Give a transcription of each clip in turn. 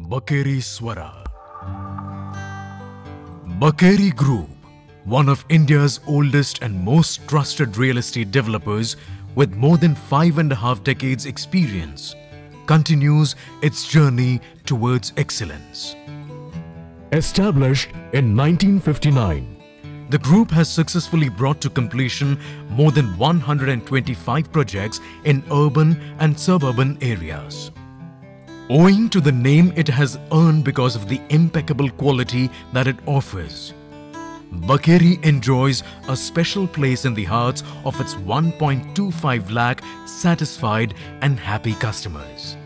Bakeri Swara. Bakeri Group, one of India's oldest and most trusted real estate developers with more than 5.5 decades experience, continues its journey towards excellence. Established in 1959, the group has successfully brought to completion more than 125 projects in urban and suburban areas. Owing to the name it has earned because of the impeccable quality that it offers, Bakeri enjoys a special place in the hearts of its 1.25 lakh satisfied and happy customers.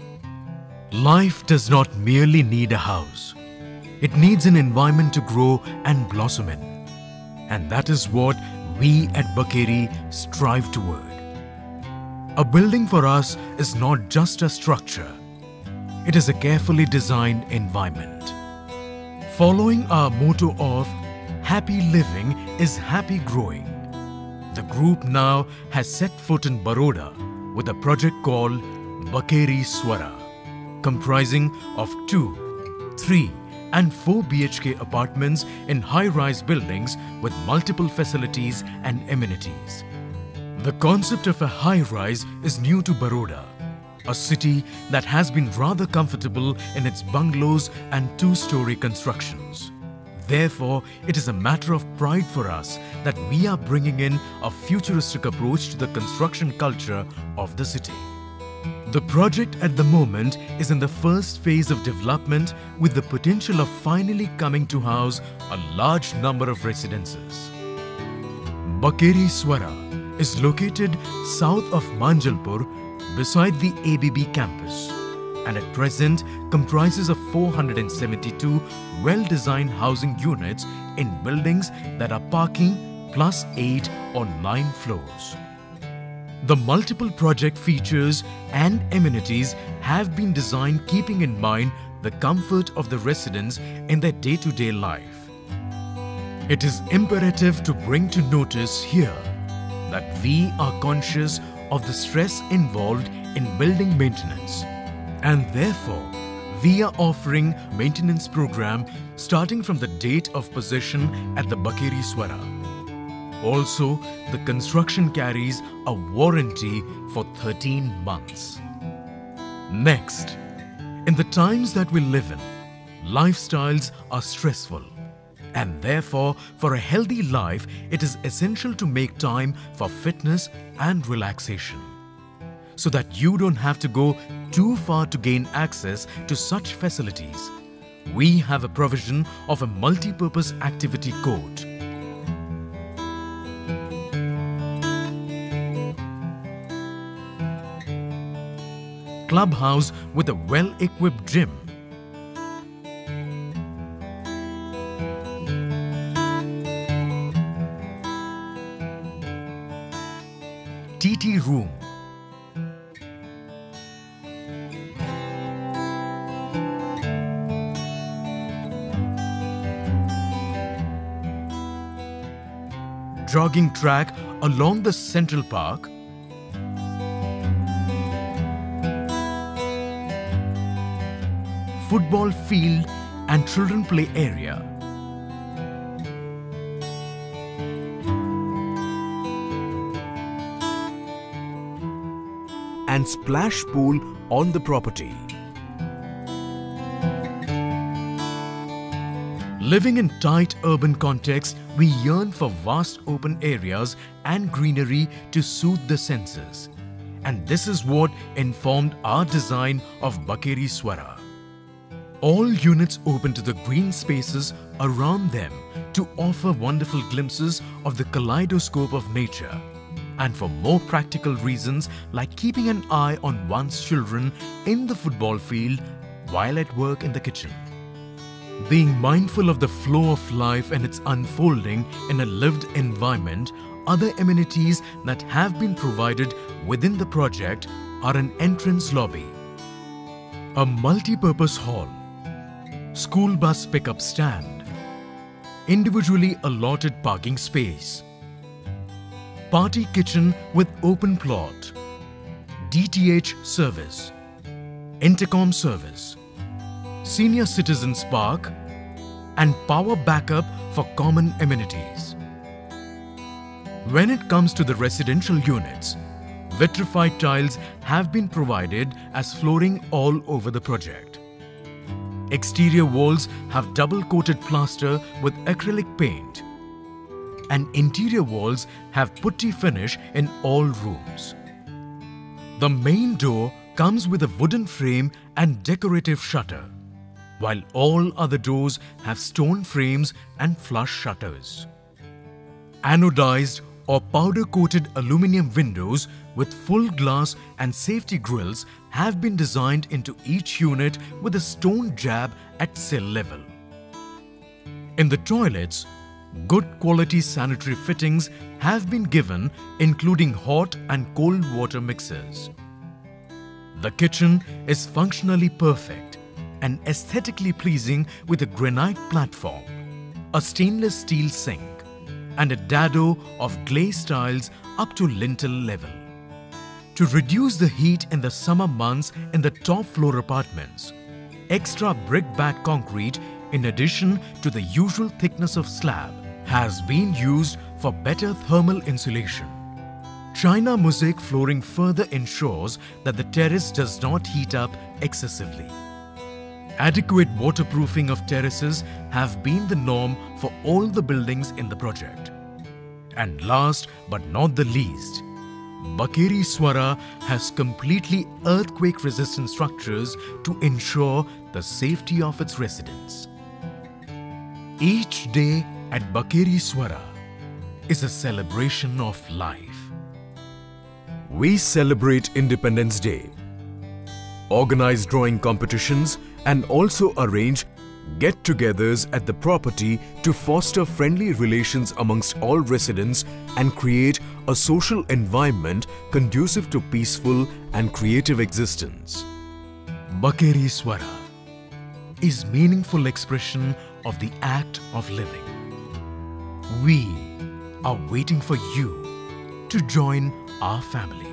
Life does not merely need a house. It needs an environment to grow and blossom in. And that is what we at Bakeri strive toward. A building for us is not just a structure. It is a carefully designed environment. Following our motto of happy living is happy growing, the group now has set foot in Baroda with a project called Bakeri Swara, comprising of 2, 3 and 4 BHK apartments in high-rise buildings with multiple facilities and amenities. The concept of a high-rise is new to Baroda, a city that has been rather comfortable in its bungalows and 2-story constructions. Therefore, it is a matter of pride for us that we are bringing in a futuristic approach to the construction culture of the city. The project at the moment is in the first phase of development with the potential of finally coming to house a large number of residences. Bakeri Swara is located south of Manjalpur beside the ABB campus, and at present comprises of 472 well-designed housing units in buildings that are parking plus 8 or 9 floors. The multiple project features and amenities have been designed keeping in mind the comfort of the residents in their day-to-day life. It is imperative to bring to notice here that we are conscious of the stress involved in building maintenance, and therefore we are offering maintenance program starting from the date of possession at the Bakeri Swara. Also, the construction carries a warranty for 13 months. Next, in the times that we live in, lifestyles are stressful, and therefore for a healthy life it is essential to make time for fitness and relaxation, so that you don't have to go too far to gain access to such facilities. We have a provision of a multi-purpose activity court. Clubhouse with a well-equipped gym. TT room. Jogging track along the Central Park. Football field and children play area. And splash pool on the property. Living in tight urban context, we yearn for vast open areas and greenery to soothe the senses. And this is what informed our design of Bakeri Swara. All units open to the green spaces around them to offer wonderful glimpses of the kaleidoscope of nature, and for more practical reasons like keeping an eye on one's children in the football field while at work in the kitchen. Being mindful of the flow of life and its unfolding in a lived environment, other amenities that have been provided within the project are an entrance lobby, a multi-purpose hall, school bus pickup stand, individually allotted parking space, party kitchen with open plot, DTH service, intercom service, senior citizens park, and power backup for common amenities. When it comes to the residential units, vitrified tiles have been provided as flooring all over the project. Exterior walls have double-coated plaster with acrylic paint, and interior walls have putty finish in all rooms. The main door comes with a wooden frame and decorative shutter, while all other doors have stone frames and flush shutters. Anodized or powder-coated aluminium windows with full glass and safety grills have been designed into each unit with a stone jab at sill level. In the toilets, good quality sanitary fittings have been given, including hot and cold water mixers. The kitchen is functionally perfect and aesthetically pleasing with a granite platform, a stainless steel sink, and a dado of glazed tiles up to lintel level. To reduce the heat in the summer months in the top floor apartments, extra brick-backed concrete in addition to the usual thickness of slab has been used for better thermal insulation. China mosaic flooring further ensures that the terrace does not heat up excessively. Adequate waterproofing of terraces have been the norm for all the buildings in the project. And last but not the least, Bakeri Swara has completely earthquake-resistant structures to ensure the safety of its residents. Each day at Bakeri Swara is a celebration of life. We celebrate Independence Day, organize drawing competitions, and also arrange get-togethers at the property to foster friendly relations amongst all residents and create a social environment conducive to peaceful and creative existence. Bakeri Swara is meaningful expression of the act of living. We are waiting for you to join our family.